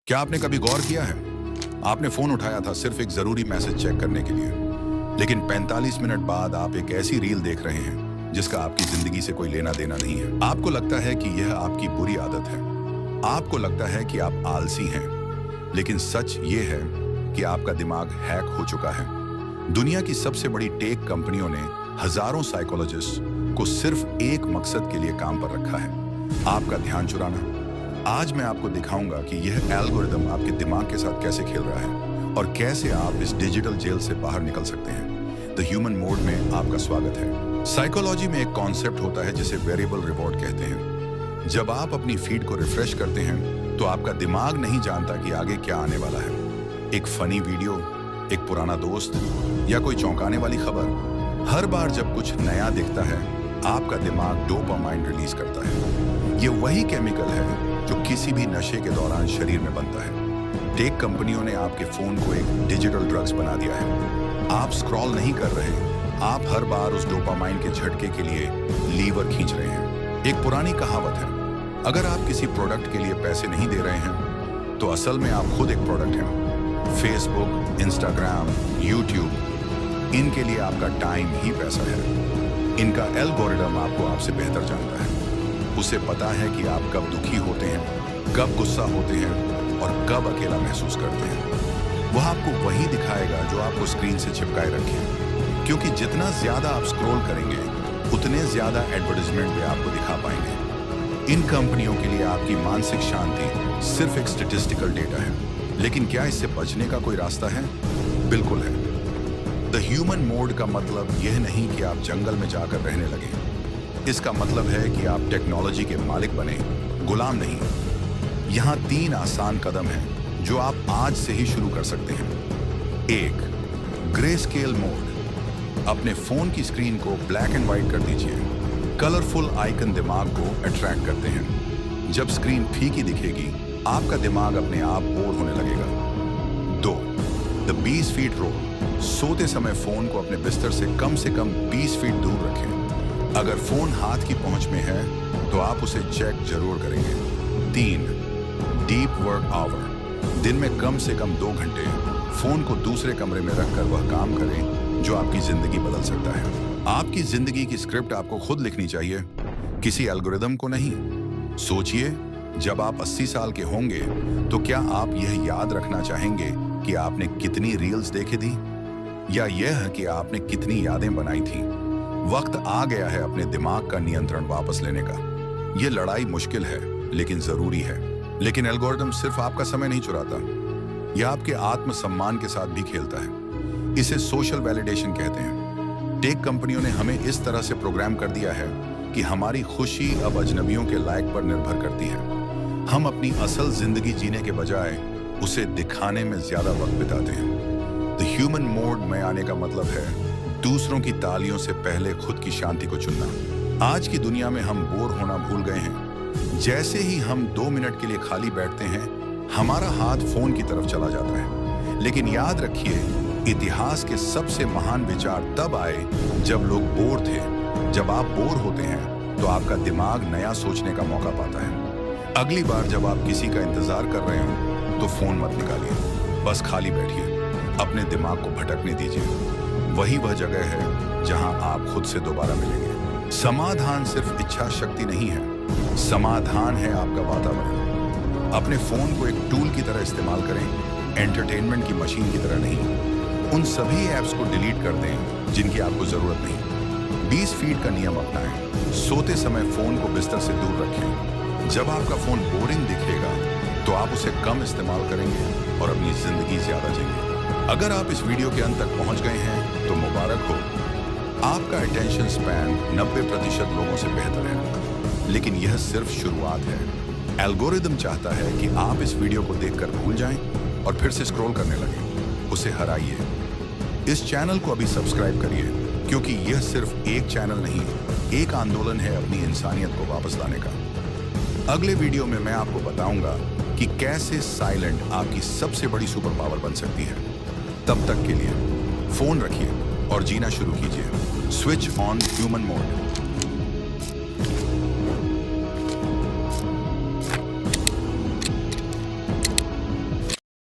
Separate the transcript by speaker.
Speaker 1: क्या आपने कभी गौर किया है, आपने फोन उठाया था सिर्फ एक जरूरी मैसेज चेक करने के लिए, लेकिन 45 मिनट बाद आप एक ऐसी रील देख रहे हैं जिसका आपकी जिंदगी से कोई लेना देना नहीं है। आपको लगता है कि यह आपकी बुरी आदत है, आपको लगता है कि आप आलसी हैं, लेकिन सच ये है कि आपका दिमाग हैक हो चुका है। दुनिया की सबसे बड़ी टेक कंपनियों ने हजारों साइकोलॉजिस्ट को सिर्फ एक मकसद के लिए काम पर रखा है, आपका ध्यान चुराना। आज मैं आपको दिखाऊंगा कि यह एल्गोरिदम आपके दिमाग के साथ कैसे खेल रहा है और कैसे आप इस डिजिटल जेल से बाहर निकल सकते हैं। द ह्यूमन मोड में आपका स्वागत है। साइकोलॉजी में एक कॉन्सेप्ट होता है जिसे वेरिएबल रिवॉर्ड कहते हैं। जब आप अपनी फीड को रिफ्रेश करते हैं तो आपका दिमाग नहीं जानता कि आगे क्या आने वाला है। एक फनी वीडियो, एक पुराना दोस्त या कोई चौंकाने वाली खबर। हर बार जब कुछ नया दिखता है आपका दिमाग डोपामाइन रिलीज करता है। ये वही केमिकल है जो किसी भी नशे के दौरान शरीर में बनता है। टेक कंपनियों ने आपके फोन को एक डिजिटल ड्रग्स बना दिया है। आप स्क्रॉल नहीं कर रहे, आप हर बार उस डोपामाइन के झटके के लिए लीवर खींच रहे हैं। एक पुरानी कहावत है, अगर आप किसी प्रोडक्ट के लिए पैसे नहीं दे रहे हैं तो असल में आप खुद एक प्रोडक्ट हैं। फेसबुक, इंस्टाग्राम, यूट्यूब, इनके लिए आपका टाइम ही पैसा है। इनका एल्गोरिदम आपको आपसे बेहतर जानता है। उसे पता है कि आप कब दुखी होते हैं, कब गुस्सा होते हैं और कब अकेला महसूस करते हैं। वह आपको वही दिखाएगा जो आपको स्क्रीन से चिपकाए रखे, क्योंकि जितना ज्यादा आप स्क्रॉल करेंगे उतने ज्यादा एडवर्टाइजमेंट वे आपको दिखा पाएंगे। इन कंपनियों के लिए आपकी मानसिक शांति सिर्फ एक स्टैटिस्टिकल डेटा है, लेकिन क्या इससे बचने का कोई रास्ता है? बिल्कुल है। द ह्यूमन मोड का मतलब यह नहीं कि आप जंगल में जाकर रहने लगे। इसका मतलब है कि आप टेक्नोलॉजी के मालिक बने, गुलाम नहीं। यहाँ 3 आसान कदम हैं जो आप आज से ही शुरू कर सकते हैं। 1. Grey scale mode. अपने फोन की स्क्रीन को ब्लैक एंड व्हाइट कर दीजिए। कलरफुल आइकन दिमाग को अट्रैक्ट करते हैं। जब स्क्रीन फीकी दिखेगी आपका दिमाग अपने आप बोर होने लगेगा। 2. The 20 feet rule. सोते समय फोन को अपने बिस्तर से कम 20 फीट दूर रखें। अगर फोन हाथ की पहुंच में है तो आप उसे चेक जरूर करेंगे। 3. Deep work hour. दिन में कम से कम 2 घंटे फोन को दूसरे कमरे में रखकर वह काम करें जो आपकी जिंदगी बदल सकता है। आपकी जिंदगी की स्क्रिप्ट आपको खुद लिखनी चाहिए, किसी एल्गोरिदम को नहीं। सोचिए, जब आप 80 साल के होंगे तो क्या आप यह याद रखना चाहेंगे कि आपने कितनी रील्स देखी थी, या यह कि आपने कितनी यादें बनाई थी? वक्त आ गया है अपने दिमाग का नियंत्रण वापस लेने का। यह लड़ाई मुश्किल है लेकिन जरूरी है। लेकिन एल्गोरिदम सिर्फ आपका समय नहीं चुराता, यह आपके आत्मसम्मान के साथ भी खेलता है। इसे सोशल वैलिडेशन कहते हैं। टेक कंपनियों ने हमें इस तरह से प्रोग्राम कर दिया है कि हमारी खुशी अब अजनबियों के लाइक पर निर्भर करती है। हम अपनी असल जिंदगी जीने के बजाय उसे दिखाने में ज्यादा वक्त बिताते हैं। द ह्यूमन मोड में आने का मतलब है दूसरों की तालियों से पहले खुद की शांति को चुनना। आज की दुनिया में हम बोर होना भूल गए हैं। जैसे ही हम 2 मिनट के लिए खाली बैठते हैं हमारा हाथ फोन की तरफ चला जाता है। लेकिन याद रखिए, इतिहास के सबसे महान विचार तब आए जब लोग बोर थे। जब आप बोर होते हैं तो आपका दिमाग नया सोचने का मौका पाता है। अगली बार जब आप किसी का इंतजार कर रहे हो तो फोन मत निकालिए, बस खाली बैठिए, अपने दिमाग को भटकने दीजिए। वही वह जगह है जहां आप खुद से दोबारा मिलेंगे। समाधान सिर्फ इच्छा शक्ति नहीं है, समाधान है आपका वातावरण। अपने फोन को एक टूल की तरह इस्तेमाल करें, एंटरटेनमेंट की मशीन की तरह नहीं। उन सभी ऐप्स को डिलीट कर दें जिनकी आपको जरूरत नहीं। 20 फीट का नियम अपनाएं। सोते समय फोन को बिस्तर से दूर रखें। जब आपका फोन बोरिंग दिखेगा तो आप उसे कम इस्तेमाल करेंगे और अपनी जिंदगी ज्यादा जिएंगे। अगर आप इस वीडियो के अंत तक पहुंच गए हैं तो मुबारक हो, आपका अटेंशन स्पैन 90% लोगों से बेहतर है। लेकिन यह सिर्फ शुरुआत है। एल्गोरिदम चाहता है कि आप इस वीडियो को देखकर भूल जाएं और फिर से स्क्रॉल करने लगें। उसे हराइए। इस चैनल को अभी सब्सक्राइब करिए, क्योंकि यह सिर्फ एक चैनल नहीं, एक आंदोलन है अपनी इंसानियत को वापस लाने का। अगले वीडियो में मैं आपको बताऊंगा कि कैसे साइलेंट आपकी सबसे बड़ी सुपर पावर बन सकती है। तब तक के लिए फोन रखिए और जीना शुरू कीजिए। Switch on human mode.